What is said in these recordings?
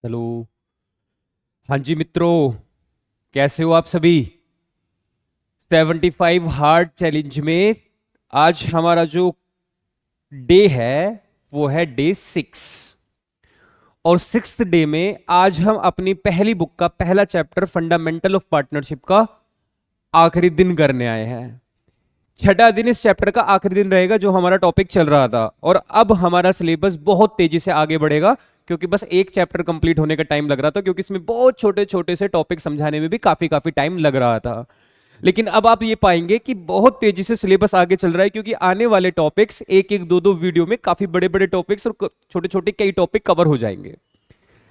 Hello. हाँ जी मित्रों, कैसे हो आप सभी। 75 हार्ड चैलेंज में आज हमारा जो डे है वो है डे 6। और 6th डे में आज हम अपनी पहली बुक का पहला चैप्टर फंडामेंटल ऑफ पार्टनरशिप का आखिरी दिन करने आए हैं। छठा दिन इस चैप्टर का आखिरी दिन रहेगा जो हमारा टॉपिक चल रहा था, और अब हमारा सिलेबस बहुत तेजी से आगे बढ़ेगा क्योंकि बस एक चैप्टर कंप्लीट होने का टाइम लग रहा था, क्योंकि इसमें बहुत छोटे छोटे से टॉपिक समझाने में भी काफी काफी टाइम लग रहा था। लेकिन अब आप ये पाएंगे कि बहुत तेजी से सिलेबस आगे चल रहा है, क्योंकि आने वाले टॉपिक्स एक एक दो दो वीडियो में काफी बड़े बड़े टॉपिक्स और छोटे छोटे कई टॉपिक कवर हो जाएंगे।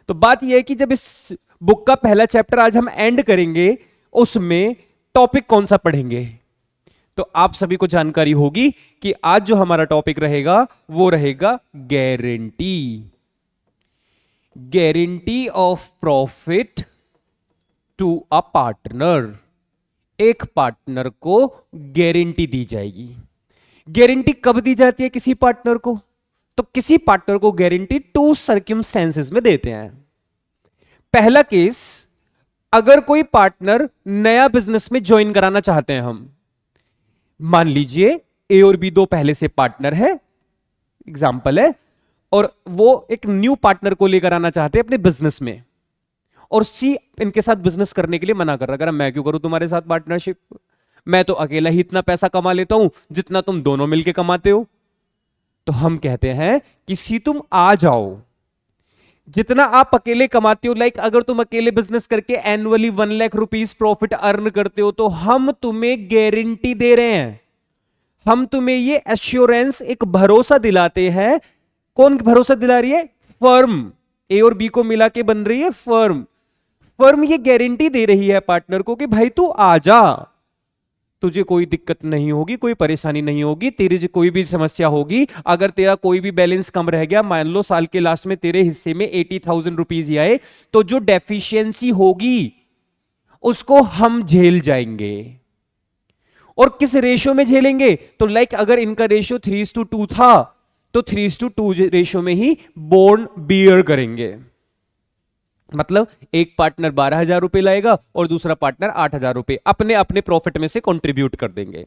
तो बात यह है कि जब इस बुक का पहला चैप्टर आज हम एंड करेंगे, उसमें टॉपिक कौन सा पढ़ेंगे, तो आप सभी को जानकारी होगी कि आज जो हमारा टॉपिक रहेगा वो रहेगा guarantee. Guarantee of profit to a partner. एक पार्टनर को गारंटी दी जाएगी। गारंटी कब दी जाती है किसी पार्टनर को? तो किसी पार्टनर को गारंटी टू सर्कमस्टेंसेस में देते हैं। पहला केस, अगर कोई पार्टनर नया बिजनेस में ज्वाइन कराना चाहते हैं हम, मान लीजिए ए और बी दो पहले से पार्टनर है, एग्जाम्पल है, और वो एक न्यू पार्टनर को लेकर आना चाहते हैं अपने बिजनेस में, और सी इनके साथ बिजनेस करने के लिए मना कर रहा है, मैं क्यों करूं तुम्हारे साथ पार्टनरशिप, मैं तो अकेला ही इतना पैसा कमा लेता हूं जितना तुम दोनों मिलके कमाते हो। तो हम कहते हैं कि सी तुम आ जाओ, जितना आप अकेले कमाते हो, लाइक अगर तुम अकेले बिजनेस करके annually 1 lakh rupees profit earn करते हो, तो हम तुम्हें गारंटी दे रहे हैं, हम तुम्हें ये एश्योरेंस, एक भरोसा दिलाते हैं। कौन भरोसा दिला रही है? फर्म। ए और बी को मिला के बन रही है फर्म। फर्म ये गारंटी दे रही है पार्टनर को कि भाई तू आ जा, तुझे कोई दिक्कत नहीं होगी, कोई परेशानी नहीं होगी, तेरी जो कोई भी समस्या होगी, अगर तेरा कोई भी बैलेंस कम रह गया, मान लो साल के लास्ट में तेरे हिस्से में 80,000 रुपीज ही आए, तो जो डेफिशिएंसी होगी उसको हम झेल जाएंगे। और किस रेशियो में झेलेंगे? तो लाइक अगर इनका रेशियो 3:2 था, तो 3:2 रेशियो में ही बोर्न बियर करेंगे। मतलब एक पार्टनर 12,000 रुपए लाएगा और दूसरा पार्टनर 8,000 रुपए अपने अपने प्रॉफिट में से कंट्रीब्यूट कर देंगे।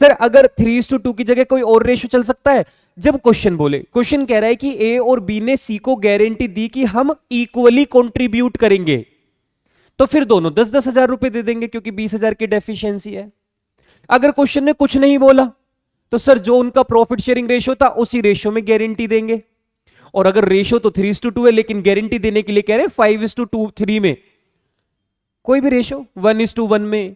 सर अगर 3:2 की जगह कोई और रेशियो चल सकता है? जब क्वेश्चन बोले, क्वेश्चन कह रहा है कि ए और बी ने सी को गारंटी दी कि हम इक्वली कंट्रीब्यूट करेंगे, तो फिर दोनों 10-10 हजार रुपए दे देंगे क्योंकि 20,000 की डेफिशिएंसी है। अगर क्वेश्चन ने कुछ नहीं बोला, तो सर जो उनका प्रॉफिट शेयरिंग रेशियो था उसी रेशियो में गारंटी देंगे। और अगर रेशियो तो 3:2 है, लेकिन गारंटी देने के लिए कह रहे हैं 5:2 3 में, कोई भी रेशियो 1:1 में,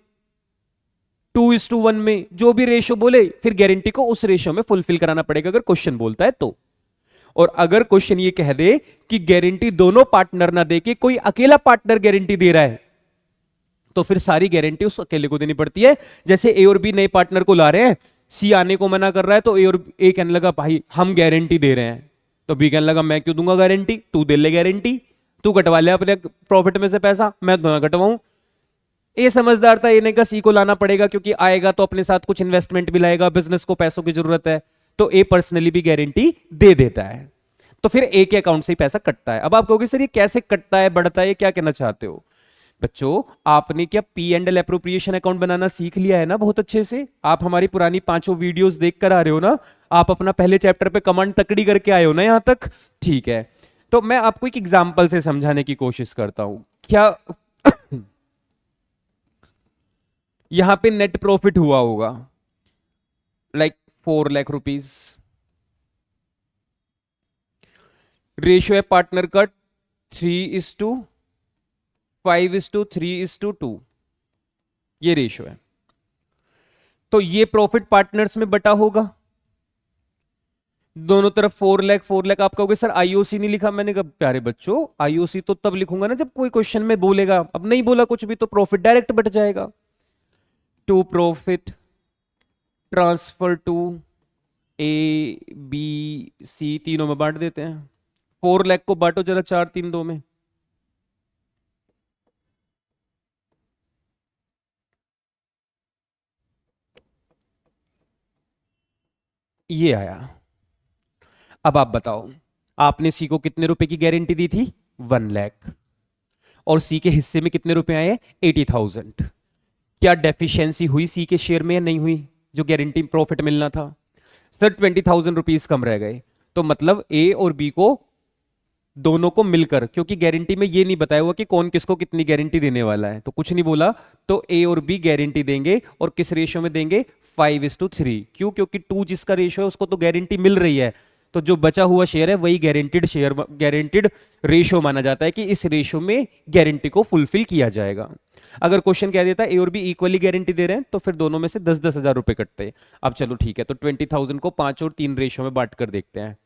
2:1 में, जो भी रेशियो बोले, फिर गारंटी को उस रेशियो में फुलफिल कराना पड़ेगा अगर क्वेश्चन बोलता है तो। और अगर क्वेश्चन ये कह दे कि गारंटी दोनों पार्टनर ना दे के कोई अकेला पार्टनर गारंटी दे रहा है, तो फिर सारी गारंटी उस अकेले को देनी पड़ती है। जैसे ए और बी नए पार्टनर को ला रहे हैं, सी आने को मना कर रहा है, तो ए कहने लगा भाई हम गारंटी दे रहे हैं, तो बी कहने लगा मैं क्यों दूंगा गारंटी, तू दे ले गारंटी, तू कटवा ले अपने प्रॉफिट में से पैसा, मैं तो ना कटवाऊं। ये समझदार था, ये का सी को लाना पड़ेगा क्योंकि आएगा तो अपने साथ कुछ इन्वेस्टमेंट भी लाएगा, बिजनेस को पैसों की जरूरत है, तो ए पर्सनली भी गारंटी दे देता है। तो फिर ए के अकाउंट से ही पैसा कटता है। अब आप कहोगे सर ये कैसे कटता है, बढ़ता है, ये क्या कहना चाहते हो? बच्चों, आपने क्या P and L appropriation account बनाना सीख लिया है ना बहुत अच्छे से? आप हमारी पुरानी 5 वीडियोस देख कर आ रहे हो ना? आप अपना पहले चैप्टर पे कमांड तकड़ी करके आए हो ना यहां तक? ठीक है, तो मैं आपको एक एग्जांपल से समझाने की कोशिश करता हूं। क्या यहां पे नेट प्रॉफिट हुआ होगा लाइक 4 लाख रुपीज। रेशियो है पार्टनर का 3:5:3:2, ये रेशियो है। तो ये प्रॉफिट पार्टनर्स में बटा होगा, दोनों तरफ 4 लाख 4 लाख। आप कहोगे सर आईओसी नहीं लिखा, मैंने कहा प्यारे बच्चों आईओसी तो तब लिखूंगा ना जब कोई क्वेश्चन में बोलेगा, अब नहीं बोला कुछ भी तो प्रॉफिट डायरेक्ट बट जाएगा। To profit transfer to A B C, तीनों में बांट देते हैं। 4 लाख को बांटो जरा 4 3 2 में, ये आया। अब आप बताओ, आपने सी को कितने रुपए की गारंटी दी थी? 1 लाख। और सी के हिस्से में कितने रुपए आए? 80,000। क्या डेफिशिएंसी हुई सी के शेयर में या नहीं हुई? जो गारंटी प्रॉफिट मिलना था सर 20,000 रुपीज कम रह गए, तो मतलब ए और बी को दोनों को मिलकर, क्योंकि गारंटी में ये नहीं बताया हुआ कि कौन किसको कितनी गारंटी देने वाला है, तो कुछ नहीं बोला, तो ए और बी गारंटी देंगे। और किस रेशियो में देंगे? 5:3। क्यों? क्योंकि 2 जिसका रेशियो है उसको तो गारंटी मिल रही है, तो जो बचा हुआ शेयर है वही गारंटीड शेयर, गारंटीड रेशियो माना जाता है कि इस रेशियो में गारंटी को फुलफिल किया जाएगा। अगर क्वेश्चन कह देता है ए और बी इक्वली गारंटी दे रहे हैं तो फिर दोनों में से 10-10 हजार रुपए कटते हैं। अब चलो ठीक है, तो 20,000 को 5 और 3 रेशियो में बांट कर देखते हैं।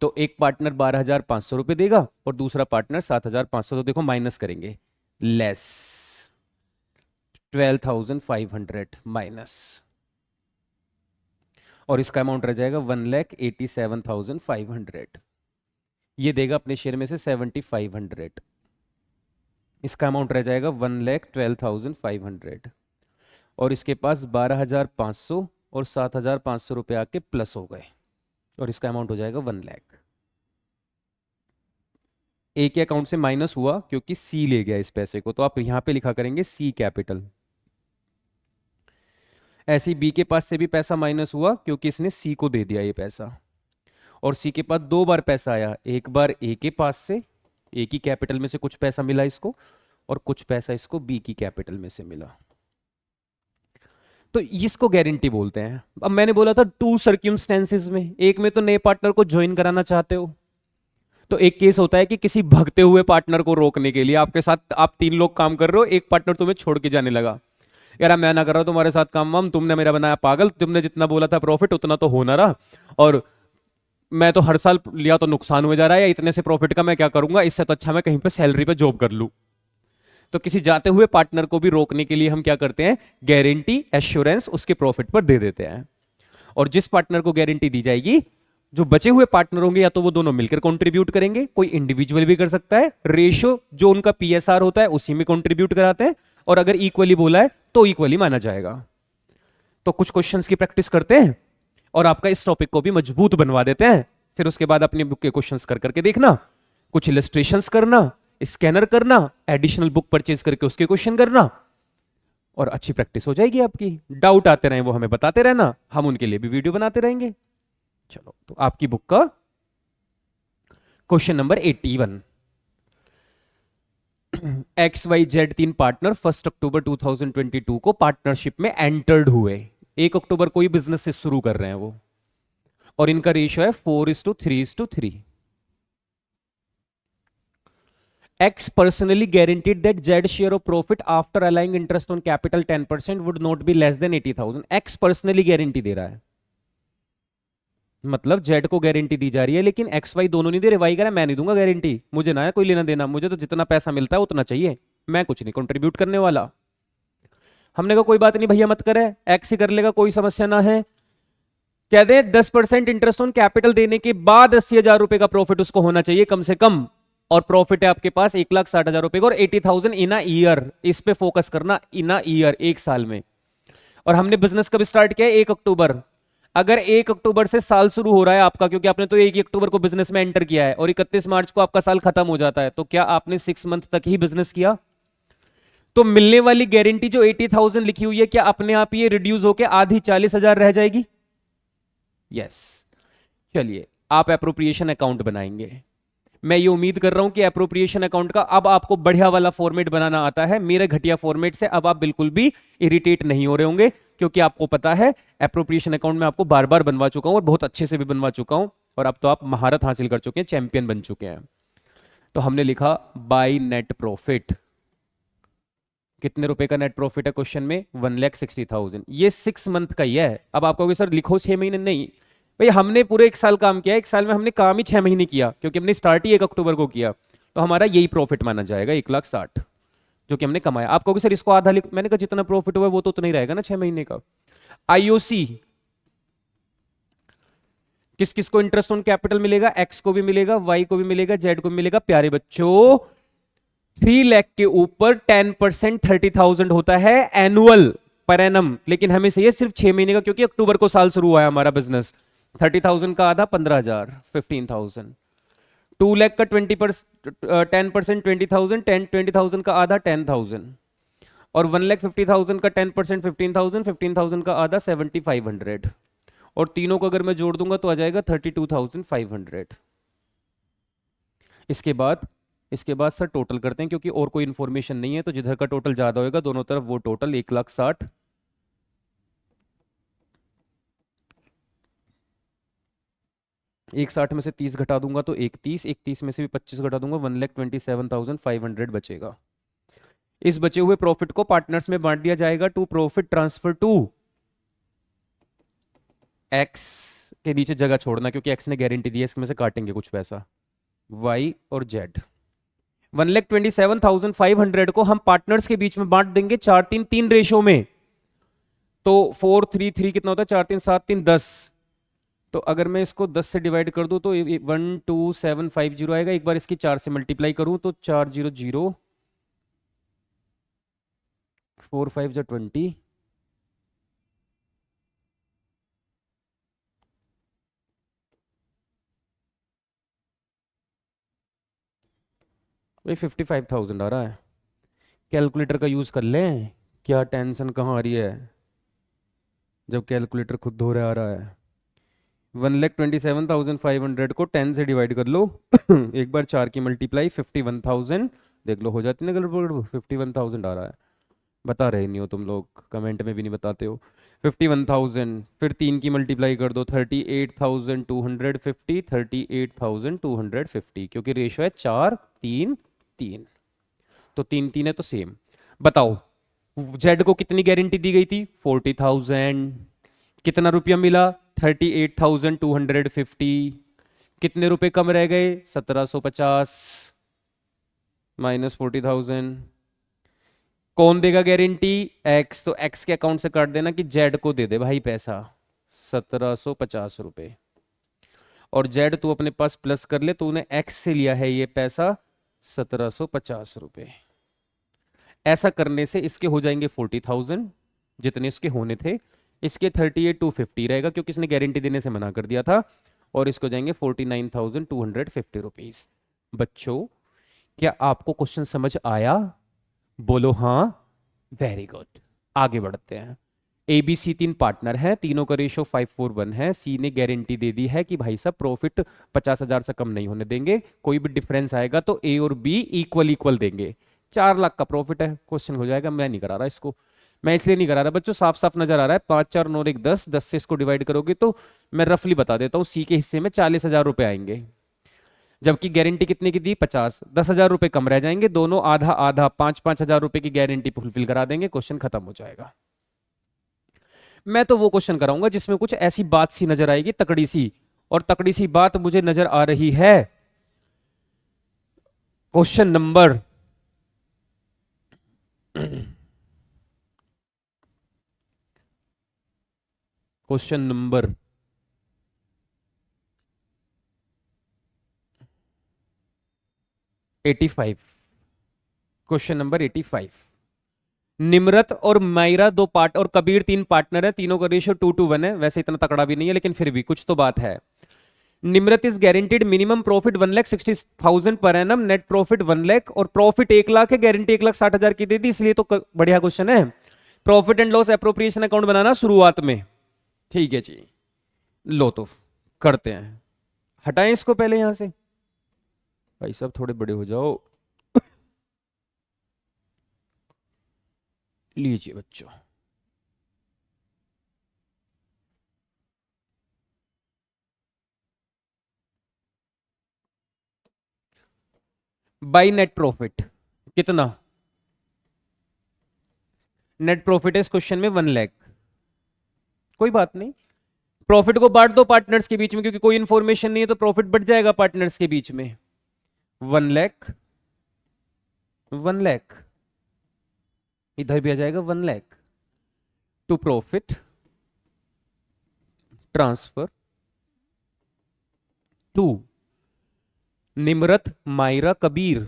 तो एक पार्टनर 12,500 रुपए देगा और दूसरा पार्टनर 7,500, तो देखो माइनस करेंगे, लेस 12,500 माइनस, और इसका अमाउंट रह जाएगा 1,87,500। ये देगा अपने शेयर में से 7,500, इसका अमाउंट रह जाएगा 1,12,500, और इसके पास 12,500 और 7,500 रुपए आके प्लस हो गए, और इसका अमाउंट हो जाएगा 1 लाख। ए के अकाउंट से माइनस हुआ क्योंकि सी ले गया इस पैसे को, तो आप यहां पे लिखा करेंगे सी कैपिटल। ऐसे ही बी के पास से भी पैसा माइनस हुआ क्योंकि इसने सी को दे दिया ये पैसा, और सी के पास 2 बार पैसा आया, एक बार ए के पास से, ए की कैपिटल में से कुछ पैसा मिला इसको, और कुछ पैसा इसको बी की कैपिटल में से मिला, तो इसको गारंटी बोलते हैं। अब मैंने बोला था 2 सर्क्यूमस्टेंसेस में, एक में तो नए पार्टनर को ज्वाइन कराना चाहते हो, तो एक केस होता है कि किसी भगते हुए पार्टनर को रोकने के लिए आपके साथ आप 3 लोग काम कर रहे हो, एक पार्टनर तुम्हें छोड़ के जाने लगा, यार मैं ना कर रहा हूं तुम्हारे साथ काम वाम, तुमने मेरा बनाया पागल, तुमने जितना बोला था प्रॉफिट उतना तो हो ना रहा, और मैं तो हर साल लिया तो नुकसान हुए जा रहा है, या इतने से प्रॉफिट का मैं क्या करूंगा, इससे तो अच्छा मैं कहीं पे सैलरी पे जॉब कर लूं। तो किसी जाते हुए पार्टनर को भी रोकने के लिए हम क्या करते हैं? गारंटी एश्योरेंस उसके प्रॉफिट पर दे देते हैं। और जिस पार्टनर को गारंटी दी जाएगी, जो बचे हुए पार्टनर होंगे या तो वो दोनों मिलकर कंट्रीब्यूट करेंगे, कोई इंडिविजुअल भी कर सकता है, रेशियो जो उनका पीएसआर होता है उसी में कंट्रीब्यूट कराते हैं, और अगर इक्वली बोला है तो इक्वली माना जाएगा। तो कुछ क्वेश्चंस की प्रैक्टिस करते हैं और आपका इस टॉपिक को भी मजबूत बनवा देते हैं, फिर उसके बाद अपनी बुक के क्वेश्चंस कर करके देखना, कुछ इलस्ट्रेशंस करना, स्कैनर करना, एडिशनल बुक परचेज करके उसके क्वेश्चन करना, और अच्छी प्रैक्टिस हो जाएगी आपकी। डाउट आते रहे वो हमें बताते रहना, हम उनके लिए भी वीडियो बनाते रहेंगे। चलो, तो आपकी बुक का क्वेश्चन नंबर 81, XYZ 3 पार्टनर 1 अक्टूबर 2022 को पार्टनरशिप में एंटर्ड हुए। 1 अक्टूबर को ही बिजनेस से शुरू कर रहे हैं वो, और इनका रेशियो है 4:3:3। X personally guaranteed that Z share of profit after allowing interest on capital 10% would not be less than 80,000। X personally guarantee दे रहा है, मतलब Z को गारंटी दी जा रही है, लेकिन XY दोनों नहीं दे रहे। Y कह रहा है मैं नहीं दूंगा गारंटी, मुझे ना है कोई लेना देना, मुझे तो जितना पैसा मिलता है उतना चाहिए, मैं कुछ नहीं कंट्रीब्यूट करने वाला। हमने कहा कोई बात नहीं भैया मत करे, X ही कर लेगा, कोई समस्या ना है। कहते हैं 10% इंटरेस्ट ऑन कैपिटल देने के बाद 80,000 रुपए का प्रॉफिट उसको होना चाहिए कम से कम, और प्रॉफिट है आपके पास 1,60,000 रुपए का, और 80,000 इन अ ईयर, इस पे फोकस करना, इन अ ईयर, एक साल में। और हमने बिजनेस कब स्टार्ट किया? 1 अक्टूबर। अगर 1 अक्टूबर से साल शुरू हो रहा है आपका, क्योंकि आपने तो 1 अक्टूबर को बिजनेस में एंटर किया है और 31 मार्च को आपका साल खत्म हो जाता है, तो क्या आपने 6 मंथ तक ही बिजनेस किया? तो मिलने वाली गारंटी जो 80,000 लिखी हुई है, क्या अपने आप ये रिड्यूस होकर आधी 40,000 रह जाएगी? यस। चलिए, आप एप्रोप्रिएशन अकाउंट बनाएंगे। मैं ये उम्मीद कर रहा हूं कि एप्रोप्रिएशन अकाउंट का अब आपको बढ़िया वाला फॉर्मेट बनाना आता है। मेरे घटिया फॉर्मेट से अब आप बिल्कुल भी इरिटेट नहीं हो रहे होंगे, क्योंकि आपको पता है एप्रोप्रिएशन अकाउंट में आपको बार बार बनवा चुका हूं और बहुत अच्छे से भी बनवा चुका हूं, और अब तो आप महारत हासिल कर चुके हैं, चैंपियन बन चुके हैं। तो हमने लिखा बाय नेट प्रॉफिट। कितने रुपए का नेट प्रॉफिट है क्वेश्चन में? 1,60,000। ये 6 मंथ का ही है। अब आप कहोगे सर लिखो 6 महीने, नहीं भाई, हमने पूरे 1 साल काम किया, 1 साल में हमने काम ही 6 महीने किया, क्योंकि हमने स्टार्ट ही 1 अक्टूबर को किया, तो हमारा यही प्रॉफिट माना जाएगा 1,60,000 जो कि हमने कमाया। आप कहोगे सर इसको आधा लिख, मैंने कहा जितना प्रॉफिट हुआ वो तो उतना ही रहेगा ना 6 महीने का। आईओसी, किस किस को इंटरेस्ट ऑन कैपिटल मिलेगा? एक्स को भी मिलेगा, वाई को भी मिलेगा, जेड को भी मिलेगा। प्यारे बच्चों, 3 लाख के ऊपर 10% 30,000 होता है एनुअल, पर एनम, लेकिन हमें चाहिए सिर्फ 6 महीने का, क्योंकि अक्टूबर को साल शुरू हुआ है हमारा बिजनेस। 30,000 का आधा 15,000, 15,000। 2 लाख का 10% 20,000, 20,000 का आधा 10,000। और 1,50,000 का 10% 15,000, 15,000 का आधा 7,500। और तीनों को अगर मैं जोड़ दूंगा तो आ जाएगा 32,500। इसके बाद सर टोटल करते हैं, क्योंकि और कोई इंफॉर्मेशन नहीं है, तो जिधर का टोटल ज्यादा होगा दोनों तरफ वो टोटल 1,60,000। 1,60 में से 30 घटा दूंगा तो 31, 31 में से भी 25 घटा दूंगा, 1,27,500 बचेगा। इस बचे हुए प्रॉफिट को पार्टनर्स में बांट दिया जाएगा to profit transfer to X, के नीचे जगह छोड़ना क्योंकि एक्स ने गारंटी दी है, इसमें से काटेंगे कुछ पैसा, वाई और जेड। 1,27,500 को हम पार्टनर्स के बीच में बांट देंगे 4-3-3 रेशो में। तो 4-3-3 कितना होता है, 4-3-7-3 10। तो अगर मैं इसको 10 से डिवाइड कर दूं तो 1,27,500 आएगा। एक बार इसकी 4 से मल्टीप्लाई करूं तो 400, 4 5 जा 20, भाई 55,000 आ रहा है। कैलकुलेटर का यूज कर लें, क्या टेंशन कहाँ आ रही है जब कैलकुलेटर खुद धो रहा आ रहा है। 1,27,500 को 10 से डिवाइड कर लो एक बार 4 की मल्टीप्लाई 51,000, देख लो हो जाती है ना गड़बड़। 51,000 आ रहा है, बता रहे नहीं हो तुम लोग, कमेंट में भी नहीं बताते हो। 51,000 फिर 3 की मल्टीप्लाई कर दो 38,250, 38,250, क्योंकि रेशो है 4-3-3, तो 3-3 है तो सेम। बताओ जेड को कितनी गारंटी दी गई थी, 40,000। कितना रुपया मिला, 38,250। कितने रुपए कम रह गए, 1,750 माइनस 40,000। कौन देगा गारंटी, एक्स, तो एक्स के अकाउंट से काट देना कि जेड को दे दे भाई पैसा 1,750 रुपए। और जेड तू अपने पास प्लस कर ले, तूने एक्स से लिया है ये पैसा 1,750 रुपए। ऐसा करने से इसके हो जाएंगे 40,000 जितने इसके होने थे, इसके 38,250 रहेगा क्योंकि इसने गारंटी देने से मना कर दिया था, और इसको जाएंगे 49,250 रुपीज। बच्चों क्या आपको क्वेश्चन समझ आया, बोलो हाँ, वेरी गुड। आगे बढ़ते हैं। ए बी सी 3 पार्टनर है, तीनों का रेशो 5:1 है। सी ने गारंटी दे दी है कि भाई साहब प्रॉफिट 50,000 से कम नहीं होने देंगे, कोई भी डिफरेंस आएगा तो ए और बी इक्वल इक्वल देंगे। 4 लाख का प्रॉफिट है, क्वेश्चन हो जाएगा। मैं नहीं करा रहा इसको, मैं इसलिए नहीं करा रहा बच्चों, साफ साफ नजर आ रहा है। 5 4 9 1 10, 10 से इसको डिवाइड करोगे तो मैं रफली बता देता हूँ, सी के हिस्से में 40,000 रुपए आएंगे, जबकि गारंटी कितने की दी, 50। 10,000 रुपए कम रह जाएंगे, दोनों आधा आधा 5-5 हजार रुपए की गारंटी फुलफिल करा देंगे, क्वेश्चन खत्म हो जाएगा। मैं तो वो क्वेश्चन कराऊंगा जिसमें कुछ ऐसी बात सी नजर आएगी तकड़ी सी, और तकड़ी सी बात मुझे नजर आ रही है। Question number question number 85। Question number 85। Nimrat और मायरा 2 पार्ट और कबीर 3 पार्टनर है, तीनों का रेशियो 2:1 है। वैसे इतना तकड़ा भी नहीं है लेकिन फिर भी कुछ तो बात है। Nimrat is guaranteed minimum profit 1,60,000 per annum, net profit 1 lakh, और प्रॉफिट 1 लाख है, गारंटी 1,60,000 की दे दी, इसलिए तो बढ़िया क्वेश्चन है। Profit and loss appropriation account बनाना शुरुआत में, ठीक है जी। लो तो करते हैं, हटाएं इसको पहले यहां से, भाई साहब थोड़े बड़े हो जाओ। लीजिए बच्चों, बाई नेट प्रॉफिट कितना, नेट प्रॉफिट है इस क्वेश्चन में 1 लाख। कोई बात नहीं, प्रॉफिट को बांट दो पार्टनर्स के बीच में, क्योंकि कोई इंफॉर्मेशन नहीं है तो प्रॉफिट बढ़ जाएगा पार्टनर्स के बीच में। 1 लाख, 1 लाख, इधर भी आ जाएगा 1 lakh to profit transfer to Nimrat Myra Kabir.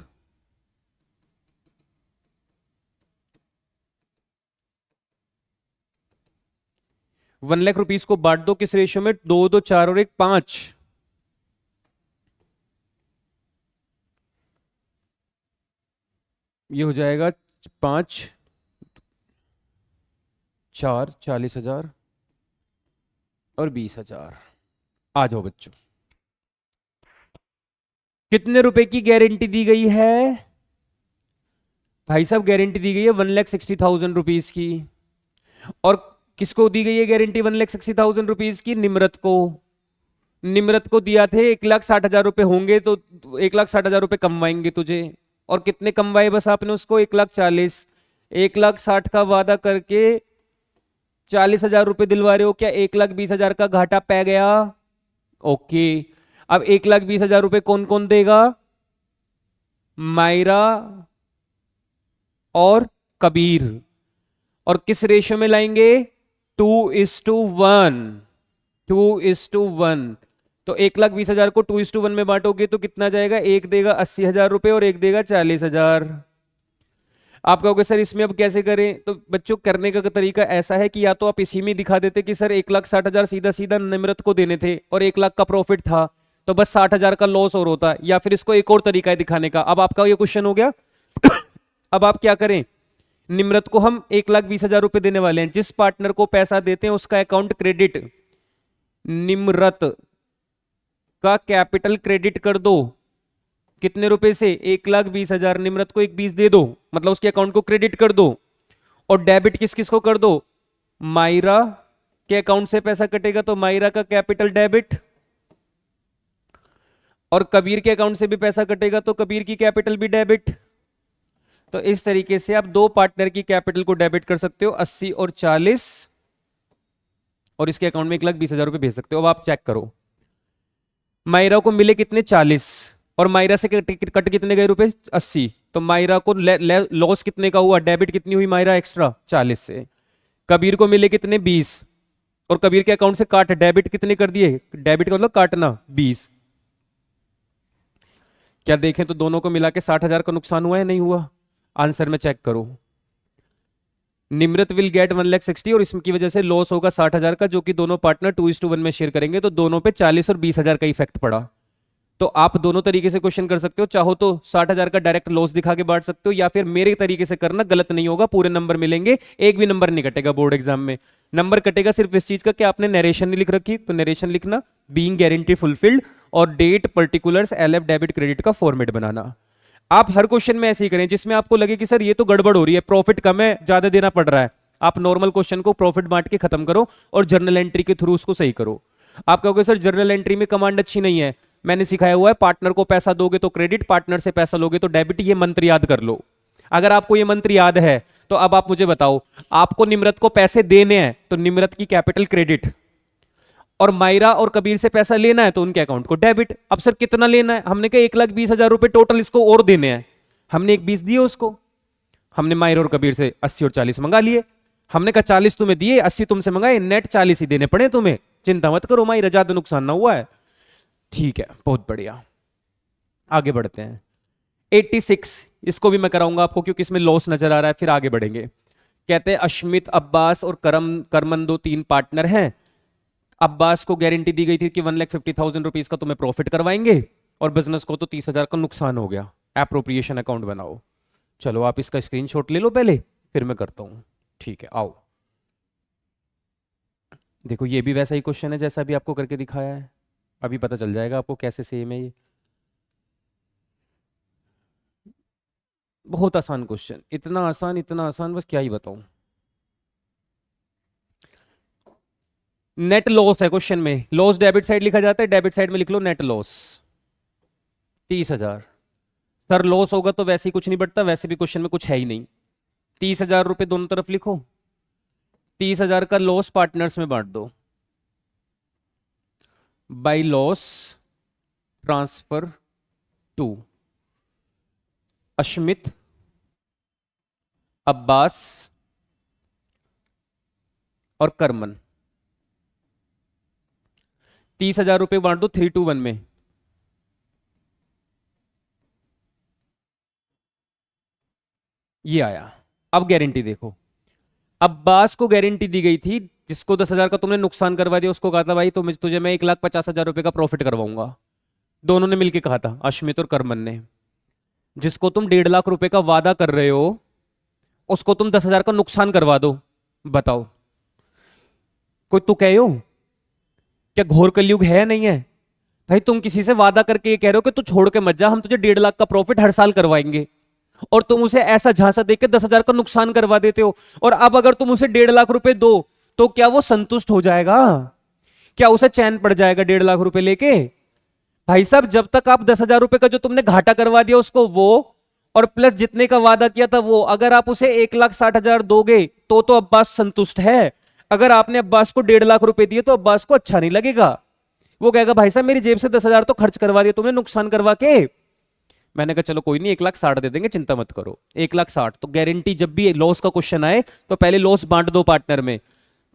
1 lakh rupees को बांट दो किस रेशियो में, 2 2 4 और 1 5। ये हो जाएगा 5 4 40,000 और 20,000। आ जाओ बच्चों, कितने रुपए की गारंटी दी गई है भाई साहब? गारंटी दी गई है 1,60,000 रुपीज की। और किसको दी गई है गारंटी 1,60,000 रुपीज की? निम्रत को। निम्रत को दिया थे 1,60,000 रुपए होंगे तो 1,60,000 रुपए कमवाएंगे तुझे। और कितने कमवाए बस आपने उसको? 1,40,000। 1,60,000 का वादा करके 40,000 रुपए दिलवा रहे हो क्या? 1,20,000 का घाटा पै गया। ओके, अब 1,20,000 रुपए कौन कौन देगा? मायरा और कबीर। और किस रेशियो में लाएंगे? 2:1। 2:1। तो 1,20,000 को 2:1 में बांटोगे तो कितना जाएगा? एक देगा 80,000 रुपए और एक देगा 40,000। आप कहोगे सर इसमें अब कैसे करें? तो बच्चों करने का तरीका ऐसा है कि या तो आप इसी में दिखा देते कि सर 1,60,000 सीधा सीधा निम्रत को देने थे और 1 लाख का प्रॉफिट था, तो बस 60,000 का लॉस और होता, या फिर इसको एक और तरीका है दिखाने का। अब आपका ये क्वेश्चन हो गया। अब आप क्या करें? निम्रत को हम 1,20,000 रुपए देने वाले हैं, जिस पार्टनर को पैसा देते हैं उसका अकाउंट क्रेडिट, निम्रत का कैपिटल क्रेडिट कर दो। कितने रुपए से? 1,20,000। निम्रत को एक 20 दे दो, मतलब उसके अकाउंट को क्रेडिट कर दो। और डेबिट किस किस को कर दो? मायरा के अकाउंट से पैसा कटेगा तो मायरा का कैपिटल डेबिट, और कबीर के अकाउंट से भी पैसा कटेगा तो कबीर की कैपिटल भी डेबिट। तो इस तरीके से आप दो पार्टनर की कैपिटल को डेबिट कर सकते हो, 80 और 40, और इसके अकाउंट में 1,20,000 रुपए भेज सकते हो। अब आप चेक करो, मायरा को मिले कितने? 40, और मायरा से कट कितने गए रुपए? 80। तो मायरा को लॉस कितने का हुआ? डेबिट कितनी हुई मायरा एक्स्ट्रा? 40 से। कबीर को मिले कितने? 20, और कबीर के अकाउंट से काट, डेबिट कितने कर दिए? डेबिट का मतलब काटना, 20। क्या देखें तो दोनों को मिला के 60,000 का नुकसान हुआ है, नहीं हुआ? आंसर में चेक करो। निम्रत विल गेट 1,60,000 और इसकी वजह से लॉस होगा 60,000 का, जो कि दोनों पार्टनर 2:1 में शेयर करेंगे, तो दोनों पे 40 और 20,000 का इफेक्ट पड़ा। तो आप दोनों तरीके से क्वेश्चन कर सकते हो, चाहो तो 60,000 का डायरेक्ट लॉस दिखा के बांट सकते हो, या फिर मेरे तरीके से करना, गलत नहीं होगा, पूरे नंबर मिलेंगे, एक भी नंबर नहीं कटेगा बोर्ड एग्जाम में। नंबर कटेगा सिर्फ इस चीज का कि आपने नरेशन नहीं लिख रखी, तो नरेशन लिखना, बीइंग गारंटी फुलफिल्ड, और date, particulars, LF, debit, credit का फॉर्मेट बनाना। आप हर क्वेश्चन में ऐसे ही करें जिसमें आपको लगे कि सर ये तो गड़बड़ हो रही है, प्रॉफिट कम है, ज्यादा देना पड़ रहा है, आप नॉर्मल क्वेश्चन को प्रॉफिट बांट के खत्म करो और जर्नल एंट्री के थ्रू उसको सही करो। आप कहोगे सर जर्नल एंट्री में कमांड अच्छी नहीं है, मैंने सिखाया हुआ है पार्टनर को पैसा दोगे तो क्रेडिट, पार्टनर से पैसा लोगे तो डेबिट, ये मंत्र याद कर लो। अगर आपको ये मंत्र याद है तो अब आप मुझे बताओ, आपको निम्रत को पैसे देने हैं तो निम्रत की कैपिटल क्रेडिट, और मायरा और कबीर से पैसा लेना है तो उनके अकाउंट को डेबिट। अब सर कितना लेना है? हमने कहा 1,20,000 रुपए टोटल इसको और देने हैं, हमने 1,20 दिए उसको। हमने मायरा और कबीर से 80 और 40 मंगा लिए, हमने कहा 40 तुम्हें दिए, 80 तुमसे मंगाए, नेट 40 ही देने पड़े तुम्हें, चिंता मत करो मायरा, ज्यादा नुकसान ना हुआ है। ठीक है, बहुत बढ़िया, आगे बढ़ते हैं। 86, इसको भी मैं कराऊंगा आपको क्योंकि इसमें लॉस नजर आ रहा है, फिर आगे बढ़ेंगे। कहते हैं अश्मित, अब्बास और करमन दो तीन पार्टनर हैं। अब्बास को गारंटी दी गई थी कि 1,50,000 रुपीज का तुम्हें प्रॉफिट करवाएंगे, और बिजनेस को तो 30,000 का नुकसान हो गया। एप्रोप्रिएशन अकाउंट बनाओ। चलो आप इसका स्क्रीनशॉट ले लो पहले, फिर मैं करता हूं। ठीक है, आओ देखो, ये भी वैसा ही क्वेश्चन है जैसा भी आपको करके दिखाया है, अभी पता चल जाएगा आपको कैसे सेम है ये। बहुत आसान क्वेश्चन, इतना आसान इतना आसान, बस क्या ही बताऊं। नेट लॉस है क्वेश्चन में, लॉस डेबिट साइड लिखा जाता है, डेबिट साइड में लिख लो नेट लॉस 30,000। सर लॉस होगा तो वैसे ही कुछ नहीं बढ़ता, वैसे भी क्वेश्चन में कुछ है ही नहीं। 30,000 रुपए दोनों तरफ लिखो, 30,000 का लॉस पार्टनर्स में बांट दो, by loss transfer to Ashmit, Abbas और करमन। 30,000 रुपए बांट दो 3:1 में। ये आया। अब गारंटी देखो, अब्बास को गारंटी दी गई थी, जिसको 10,000 का तुमने नुकसान करवा दिया उसको कहा था भाई तुझे मैं 1,50,000 रुपए का प्रॉफिट करवाऊंगा। दोनों ने मिलकर कहा था, अश्मित और करमन ने। जिसको तुम 1.5 लाख रुपए का वादा कर रहे हो उसको तुम 10,000 का नुकसान करवा दो। बताओ, कोई तू कहे हो क्या घोर कलयुग है या नहीं है? भाई तुम किसी से वादा करके ये कह रहे हो कि तू छोड़ के मत जा, हम तुझे 1.5 लाख का प्रॉफिट हर साल करवाएंगे, और तुम उसे ऐसा झांसा देके 10,000 का नुकसान करवा देते हो। और अब अगर तुम उसे 1.5 लाख रुपए दो तो क्या वो संतुष्ट हो जाएगा? क्या उसे चैन पड़ जाएगा 1.5 लाख रुपए लेके? भाई साहब, जब तक आप 10,000 रुपए का जो तुमने घाटा करवा दिया उसको वो, और प्लस जितने का वादा किया था वो, अगर आप उसे 1,60,000 दोगे तो अब्बास संतुष्ट है। अगर आपने अब्बास को 1.5 लाख रुपए दिए तो अब्बास को अच्छा नहीं लगेगा। वो कहेगा भाई साहब मेरी जेब से 10,000 तो खर्च करवा दिया तुमने नुकसान करवा के। मैंने कहा चलो कोई नहीं, 1,60,000 दे देंगे, चिंता मत करो। 1,60,000 तो गारंटी, जब भी लॉस का क्वेश्चन आए तो पहले लॉस बांट दो पार्टनर में।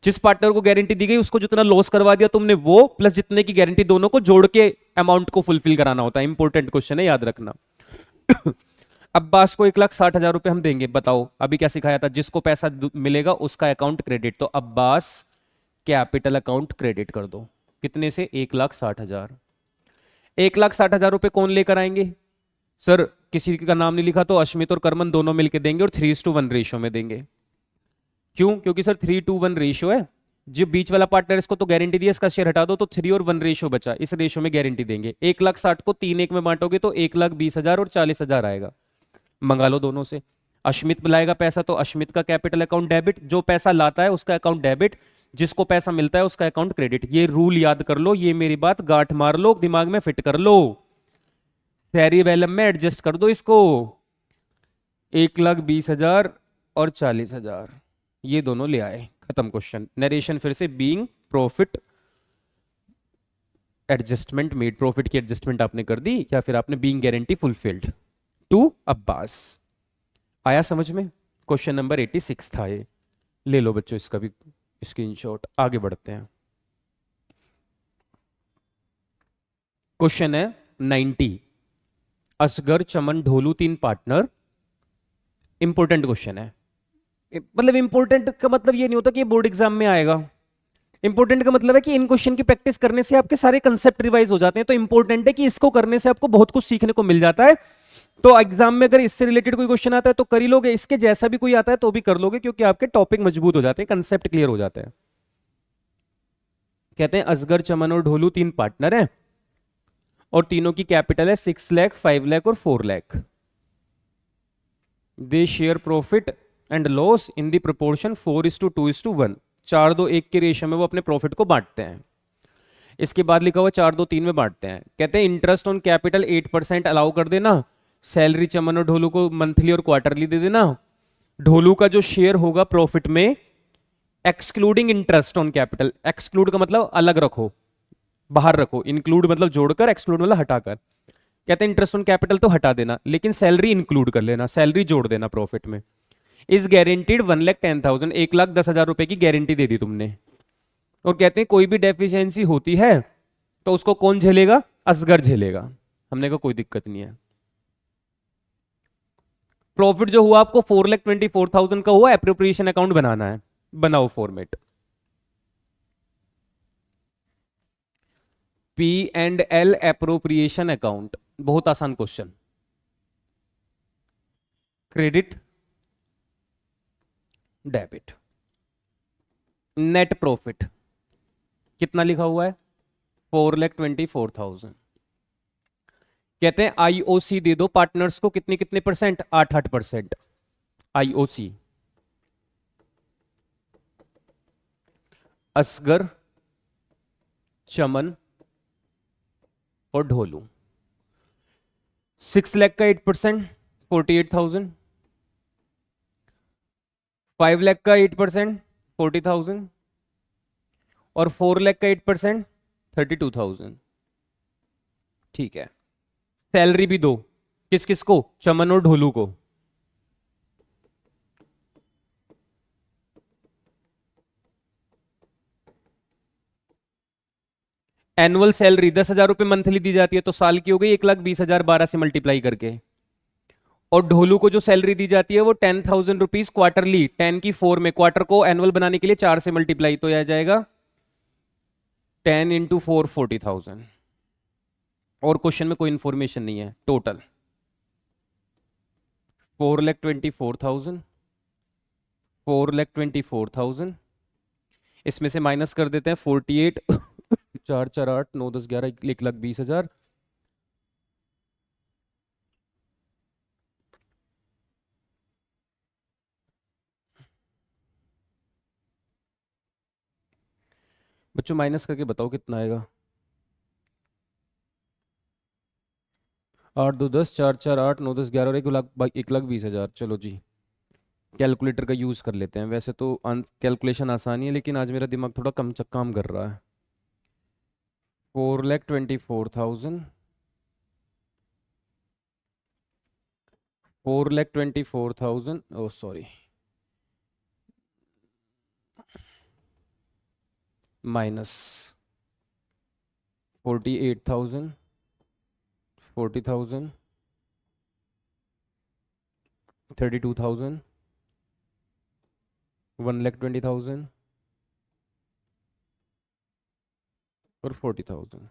जिस पार्टनर को गारंटी दी गई उसको जितना लॉस करवा दिया तुमने वो, प्लस जितने की गारंटी, दोनों को जोड़ के अमाउंट को फुलफिल कराना होता है। इंपॉर्टेंट क्वेश्चन है, याद रखना। अब्बास को 1,60,000 रुपए हम देंगे। बताओ अभी क्या सिखाया था, जिसको पैसा मिलेगा उसका अकाउंट क्रेडिट। तो अब्बास कैपिटल अकाउंट क्रेडिट कर दो। कितने से? 1,60,000। 1,60,000 रुपए कौन लेकर आएंगे? सर किसी का नाम नहीं लिखा तो अश्मित और करमन दोनों मिलकर देंगे, और 3:1 रेशियो में देंगे। क्यों? क्योंकि सर 3:1 रेशियो है। जो बीच वाला पार्टनर इसको तो गारंटी दिया, इसका शेयर हटा दो तो 3:1 रेशियो बचा, इस रेशियो में गारंटी देंगे। 1,60,000 को 3 में बांटोगे तो 1,20,000 और 40,000 आएगा। मंगा लो दोनों से। अश्मित बुलाएगा पैसा तो अश्मित का कैपिटल अकाउंट डेबिट, जो पैसा लाता है उसका अकाउंट डेबिट, जिसको पैसा मिलता है उसका अकाउंट क्रेडिट। ये रूल याद कर लो, ये मेरी बात गांठ मार लो, दिमाग में फिट कर लो, सेरिबैलम में एडजस्ट कर दो इसको। 1,20,000 और 40,000 ये दोनों ले आए, खत्म क्वेश्चन। नरेशन फिर से, being profit adjustment made, profit की एडजस्टमेंट आपने कर दी, या फिर आपने being guarantee fulfilled to Abbas. आया समझ में? क्वेश्चन नंबर 86 था ये। ले लो बच्चों इसका भी स्क्रीनशॉट। आगे बढ़ते हैं। क्वेश्चन है 90। असगर, चमन, ढोलू 3 पार्टनर। इंपॉर्टेंट क्वेश्चन है। मतलब इंपॉर्टेंट का मतलब ये नहीं होता कि ये बोर्ड एग्जाम में आएगा। इंपॉर्टेंट का मतलब है कि इन क्वेश्चन की प्रैक्टिस करने से आपके सारे कंसेप्ट रिवाइज हो जाते हैं। तो इंपॉर्टेंट है कि इसको करने से आपको बहुत कुछ सीखने को मिल जाता है। तो एग्जाम में अगर इससे रिलेटेड कोई क्वेश्चन आता है तो कर ही लोगे, इसके जैसा भी कोई आता है तो भी कर लोगे, क्योंकि आपके टॉपिक मजबूत हो जाते हैं, कंसेप्ट क्लियर हो जाते हैं। कहते हैं असगर, चमन और ढोलू 3 पार्टनर हैं और तीनों की कैपिटल है 6 लाख, 5 लाख और 4 lakh. They share profit and loss in the proportion 4:2:1। 4:2:1 के रेशियो में वो अपने प्रॉफिट को बांटते हैं। इसके बाद लिखा हुआ 4:2:3 में बांटते हैं। कहते हैं इंटरेस्ट ऑन कैपिटल 8% अलाउ कर देना। सैलरी चमन और ढोलू को मंथली और क्वार्टरली दे देना। ढोलू का जो शेयर होगा प्रॉफिट में, excluding interest on capital. Exclude का मतलब अलग रखो, बाहर रखो, इंक्लूड मतलब जोड़कर, एक्सक्लूड मतलब हटाकर। कहते हैं इंटरेस्ट ऑन कैपिटल तो हटा देना, लेकिन सैलरी इंक्लूड कर लेना, सैलरी जोड़ देना प्रॉफिट में। इज गारंटीड 1,10,000, 1,10,000 रुपए की गारंटी दे दी तुमने। और कहते हैं कोई भी डेफिशिएंसी होती है तो उसको कौन झेलेगा? असगर झेलेगा। हमने कहा कोई दिक्कत नहीं है। प्रॉफिट जो हुआ आपको 4,24,000 का हुआ, एप्रोप्रिएशन अकाउंट बनाना है, बनाओ फॉर्मेट। P&L एप्रोप्रिएशन अकाउंट, बहुत आसान question. Credit, debit, net profit कितना लिखा हुआ है? 4,24,000। कहते हैं आईओसी दे दो पार्टनर्स को, कितने कितने परसेंट? 8-8%। आईओसी असगर, चमन और ढोलू। 6 लाख का 8% 48,000, 5 लाख का 8% 40,000 और 4 लाख का 8% 32,000। ठीक है। सैलरी भी दो, किस किस को? चमन और ढोलू को। एनुअल सैलरी 10,000 रुपए मंथली दी जाती है, तो साल की हो गई 1,20,000 12 से मल्टीप्लाई करके। और ढोलू को जो सैलरी दी जाती है वो 10,000 रुपीज क्वार्टरली, 10 की 4 में, क्वार्टर को एनुअल बनाने के लिए 4 से मल्टीप्लाई, तो यह आ जाएगा 10 इंटू 4 40,000। और क्वेश्चन में कोई इंफॉर्मेशन नहीं है। टोटल 4,24,000, 4,24,000, इसमें से माइनस कर देते हैं 48 4 4 8 9 10 11 1,20,000, बच्चों माइनस करके बताओ कितना आएगा। 8 2 10 4 4 8 9 10 11 और 1,20,000। चलो जी कैलकुलेटर का यूज़ कर लेते हैं। वैसे तो कैलकुलेशन आसानी है, लेकिन आज मेरा दिमाग थोड़ा कम काम कर रहा है। 4,24,000, 4,24,000, ओ सॉरी, माइनस 48,000, 40,000, 32,000, 1,20,000 और 40,000।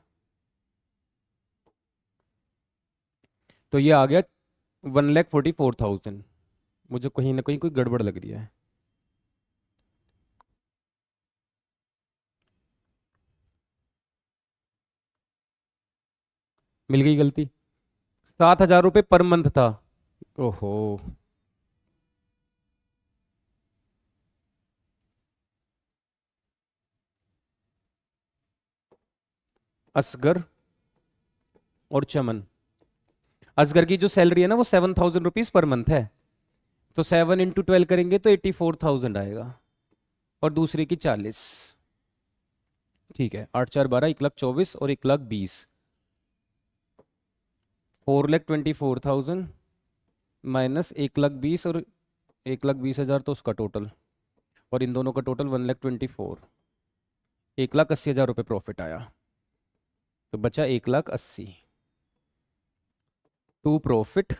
तो ये आ गया 1,44,000। मुझे कहीं ना कहीं कोई गड़बड़ लग रही है। मिल गई गलती। 7,000 रुपये पर मंथ था। ओहो, असगर और चमन। असगर की जो सैलरी है ना वो 7,000 रुपीज पर मंथ है, तो 7 इंटू 12 करेंगे तो 84,000 आएगा, और दूसरे की 40। ठीक है, 8 4 12, 1,24,000 और 1,20,000। 4,24,000 माइनस 1,20,000 और 1,20,000, तो उसका टोटल, और इन दोनों का टोटल 1,24,000, 1,80,000 रुपये प्रॉफिट आया। तो बचा 1,80,000 to profit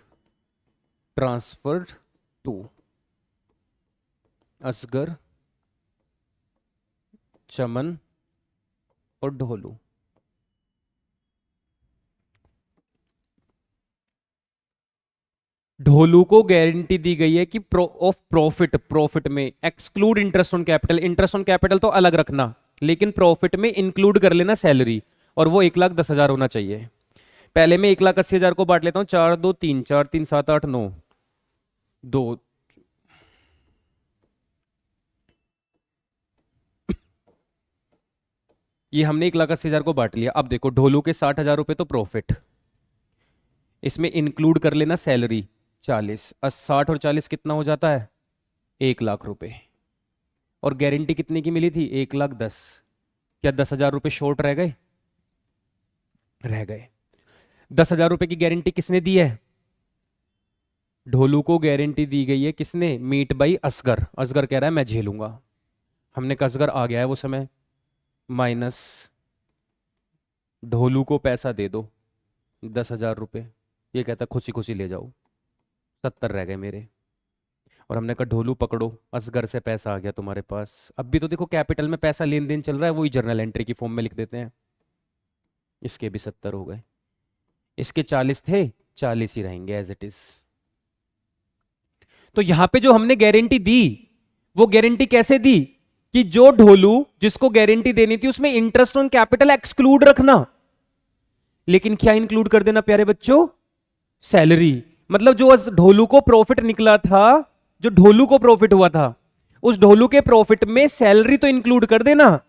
transferred to Asgar, Chaman और ढोलू। ढोलू को गारंटी दी गई है कि ऑफ प्रॉफिट, प्रॉफिट में exclude interest on capital, interest on capital तो अलग रखना, लेकिन प्रॉफिट में इंक्लूड कर लेना सैलरी, और वो 1,10,000 होना चाहिए। पहले मैं 1,80,000 को बांट लेता हूं, 4 2 3, 4 3 7 8 9 2, ये हमने 1,80,000 को बांट लिया। अब देखो ढोलू के 60,000 रुपए तो प्रॉफिट, इसमें इंक्लूड कर लेना सैलरी 40, 60 और 40 कितना हो जाता है, 1,00,000 रुपए। और गारंटी कितने की मिली थी, 1,10,000। क्या 10,000 रुपए शॉर्ट रह गए, रह गए। 10,000 रुपए की गारंटी किसने दी है, ढोलू को गारंटी दी गई है। किसने, मीट बाई असगर। असगर कह रहा है मैं झेलूंगा, हमने कहा असगर आ गया है वो समय, माइनस ढोलू को पैसा दे दो 10,000 रुपये, ये कहता खुशी खुशी ले जाओ, 70 रह गए मेरे। और हमने कहा ढोलू पकड़ो, असगर से पैसा आ गया तुम्हारे पास। अब भी तो देखो कैपिटल में पैसा लेन देन चल रहा है, वही जर्नल एंट्री की फॉर्म में लिख देते हैं। इसके भी 70 हो गए, इसके 40 थे, 40 ही रहेंगे एज इट इज। तो यहां पे जो हमने गारंटी दी, वो गारंटी कैसे दी कि जो ढोलू जिसको गारंटी देनी थी उसमें इंटरेस्ट ऑन कैपिटल एक्सक्लूड रखना, लेकिन क्या इंक्लूड कर देना प्यारे बच्चों, सैलरी। मतलब जो ढोलू को प्रॉफिट निकला था, जो ढोलू को प्रॉफिट हुआ था, उस ढोलू के प्रॉफिट में सैलरी तो इंक्लूड कर देना,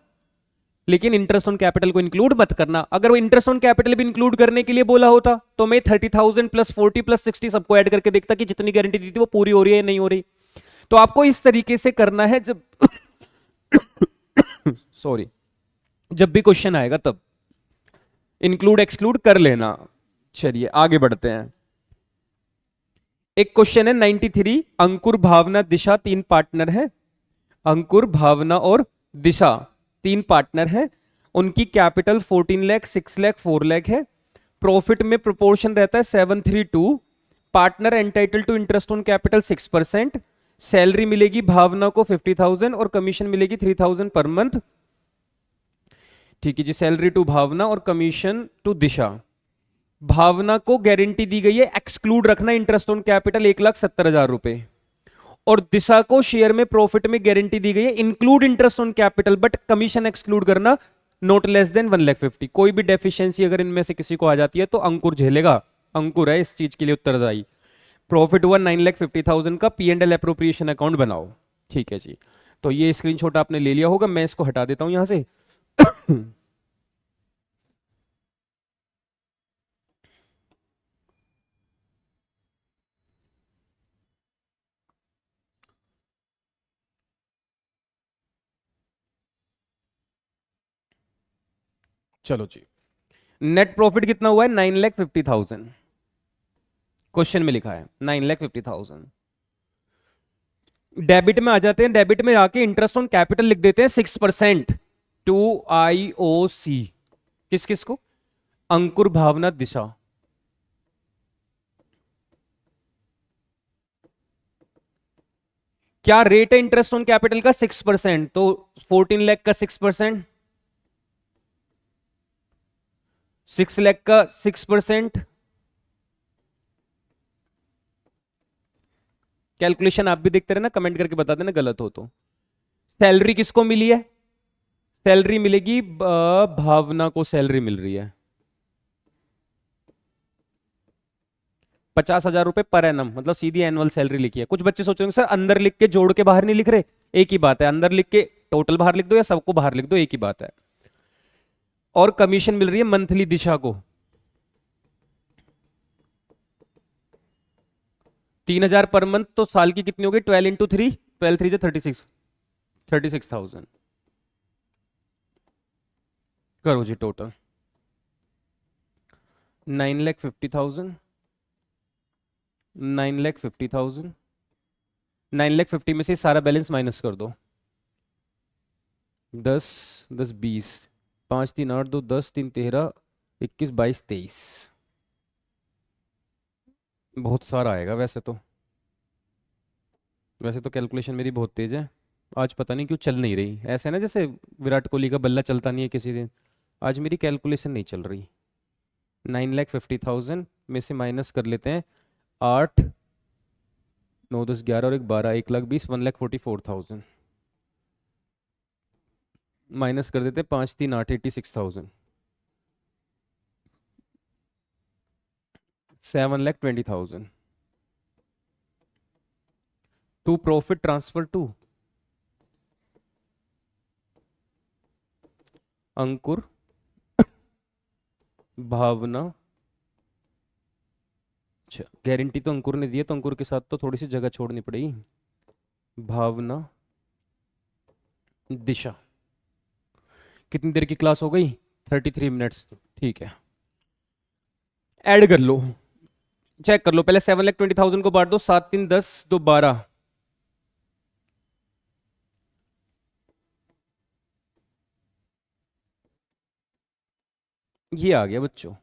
लेकिन इंटरेस्ट ऑन कैपिटल को इंक्लूड मत करना। अगर वो इंटरेस्ट ऑन कैपिटल भी इंक्लूड करने के लिए बोला होता तो मैं 30,000 प्लस 40 प्लस 60 सबको ऐड करके देखता कि जितनी गारंटी दी थी वो पूरी हो रही है या नहीं हो रही। तो आपको इस तरीके से करना है, जब सॉरी, जब भी क्वेश्चन आएगा तब इंक्लूड एक्सक्लूड कर लेना। चलिए आगे बढ़ते हैं। एक क्वेश्चन है 93, अंकुर भावना दिशा 3 पार्टनर है। अंकुर भावना और दिशा 3 पार्टनर है, उनकी कैपिटल 14 लाख, 6 लाख, 4 लाख है। प्रॉफिट में प्रोपोर्शन रहता है 7:3:2, partner entitled to interest on capital 6%, salary मिलेगी भावना को 50,000 और कमीशन मिलेगी 3,000 पर मंथ। ठीक है जी, सैलरी टू भावना और कमीशन टू दिशा। भावना को गारंटी दी गई है एक्सक्लूड रखना इंटरेस्ट ऑन कैपिटल 1,70,000 रुपए, और दिशा को शेयर में प्रॉफिट में गारंटी दी गई है include interest on capital but commission exclude करना नॉट लेस देन 1,50,000। कोई भी डेफिशिएंसी अगर इनमें से किसी को आ जाती है तो अंकुर झेलेगा, अंकुर है इस चीज के लिए उत्तरदायी। प्रॉफिट हुआ 9,50,000 का, P&L एप्रोप्रिएशन अकाउंट बनाओ। ठीक है जी, तो ये स्क्रीनशॉट आपने ले लिया होगा, मैं इसको हटा देता हूं यहां से। चलो जी, नेट प्रॉफिट कितना हुआ है? 9,50,000, क्वेश्चन में लिखा है 9,50,000। डेबिट में आ जाते हैं, डेबिट में आके इंटरेस्ट ऑन कैपिटल लिख देते हैं 6% टू IOC। किस किस को? अंकुर, भावना, दिशा। क्या रेट है इंटरेस्ट ऑन कैपिटल का? 6%, तो 14 लाख का 6%, 6 लाख का 6%। कैलकुलेशन आप भी देखते रहना, कमेंट करके बता देना गलत हो तो। सैलरी किसको मिली है? सैलरी मिलेगी भावना को, सैलरी मिल रही है 50,000 रुपए पर एनम, मतलब सीधी एनुअल सैलरी लिखी है। कुछ बच्चे सोचेंगे सर अंदर लिख के जोड़ के बाहर नहीं लिख रहे, एक ही बात है, अंदर लिख के टोटल बाहर लिख दो या सबको बाहर लिख दो, एक ही बात है। और कमीशन मिल रही है मंथली दिशा को 3,000 पर मंथ, तो साल की कितनी होगी? 12 इंटू 3, 12 3 से 36,000 करो जी टोटल 9,50,000, 9,50,000, 9,50,000 में से सारा बैलेंस माइनस कर दो। 10 10 20, 5 3 8 2 10 3 13 21 22 23, बहुत सारा आएगा वैसे तो। वैसे तो कैलकुलेशन मेरी बहुत तेज है, आज पता नहीं क्यों चल नहीं रही। ऐसे ना जैसे विराट कोहली का बल्ला चलता नहीं है किसी दिन, आज मेरी कैलकुलेशन नहीं चल रही। 9,50,000 में से माइनस कर लेते हैं 8 9 10 11 और 1 12, 1,20,000, 1,44,000 माइनस कर देते हैं 5 3 8, 86,000, 7,20,000 टू प्रॉफिट ट्रांसफर टू अंकुर, भावना। अच्छा, गारंटी तो अंकुर ने दी है तो अंकुर के साथ तो थोड़ी सी जगह छोड़नी पड़ेगी। भावना, दिशा। कितनी देर की क्लास हो गई? 33 मिनट्स। ठीक है, ऐड कर लो, चेक कर लो पहले। 7,20,000 को बांट दो, 7 3 10 2 12, ये आ गया बच्चों।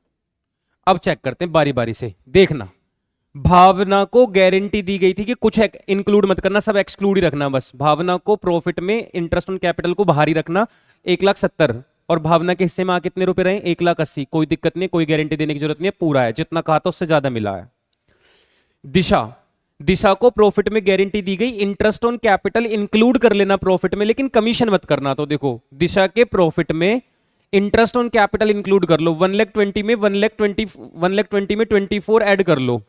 अब चेक करते हैं बारी बारी से, देखना। भावना को गारंटी दी गई थी कि कुछ इंक्लूड मत करना, सब एक्सक्लूड ही रखना बस। भावना को प्रॉफिट में इंटरेस्ट ऑन कैपिटल को बाहर ही रखना 1,70,000, और भावना के हिस्से में कितने रुपए रहे? 1,80,000। कोई दिक्कत नहीं, कोई गारंटी देने की जरूरत नहीं है, पूरा है, जितना कहा था उससे ज्यादा मिला है। दिशा, दिशा को प्रॉफिट में गारंटी दी गई इंटरेस्ट ऑन कैपिटल इंक्लूड कर लेना प्रॉफिट में, लेकिन कमीशन मत करना। तो देखो दिशा के प्रॉफिट में इंटरेस्ट ऑन कैपिटल इंक्लूड कर लो, 1,20,000 में 1,20,000 में 24 ऐड कर लो,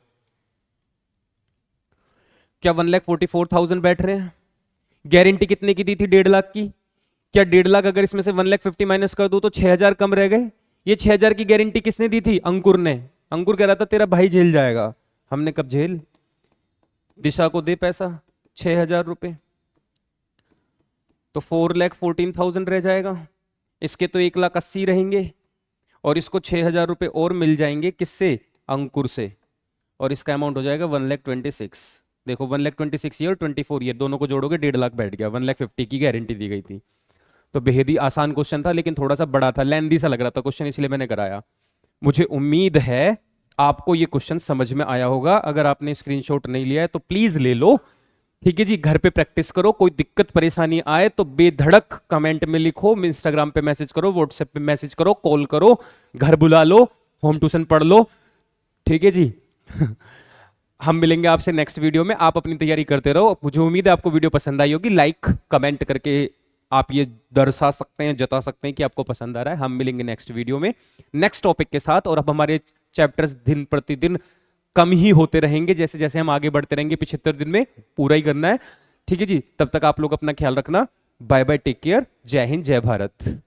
क्या 1,44,000 बैठ रहे हैं? गारंटी कितने की दी थी? 1.5 लाख की। क्या 1.5 लाख अगर इसमें से 1,50,000 माइनस कर दो तो 6,000 कम रह गए। ये 6,000 की गारंटी किसने दी थी? अंकुर ने। अंकुर कह रहा था तेरा भाई झेल जाएगा, हमने कब झेल। दिशा को दे पैसा 6,000 रुपए, तो 4,14,000 रह जाएगा। इसके तो 1,80,000 रहेंगे, और इसको 6,000 रुपए और मिल जाएंगे किससे? अंकुर से, और इसका अमाउंट हो जाएगा 1,26,000। देखो 1,26,000 ये और 24 ये दोनों को जोड़ोगे 1.5 लाख बैठ गया। 1,50,000 की गारंटी दी गई थी। तो बेहद ही आसान क्वेश्चन था, लेकिन थोड़ा सा बड़ा था, लेंदी सा लग रहा था क्वेश्चन, इसलिए मैंने कराया। मुझे उम्मीद है आपको ये क्वेश्चन समझ में आया होगा। अगर आपने स्क्रीनशॉट नहीं लिया है तो प्लीज ले लो, ठीक है जी। घर पे प्रैक्टिस करो, कोई दिक्कत परेशानी आए तो बेधड़क कमेंट में लिखो, इंस्टाग्राम पे मैसेज करो, व्हाट्सएप पे मैसेज करो, कॉल करो, घर बुला लो, होम ट्यूशन पढ़ लो, ठीक है जी। हम मिलेंगे आपसे नेक्स्ट वीडियो में। आप अपनी तैयारी करते रहो। मुझे उम्मीद है आपको वीडियो पसंद आई होगी। लाइक कमेंट करके आप ये दर्शा सकते हैं, जता सकते हैं कि आपको पसंद आ रहा है। हम मिलेंगे नेक्स्ट वीडियो में नेक्स्ट टॉपिक के साथ। और अब हमारे चैप्टर्स दिन प्रतिदिन कम ही होते रहेंगे, जैसे जैसे हम आगे बढ़ते रहेंगे। 75 दिन में पूरा ही करना है, ठीक है जी। तब तक आप लोग अपना ख्याल रखना। बाय बाय, टेक केयर, जय हिंद, जय भारत।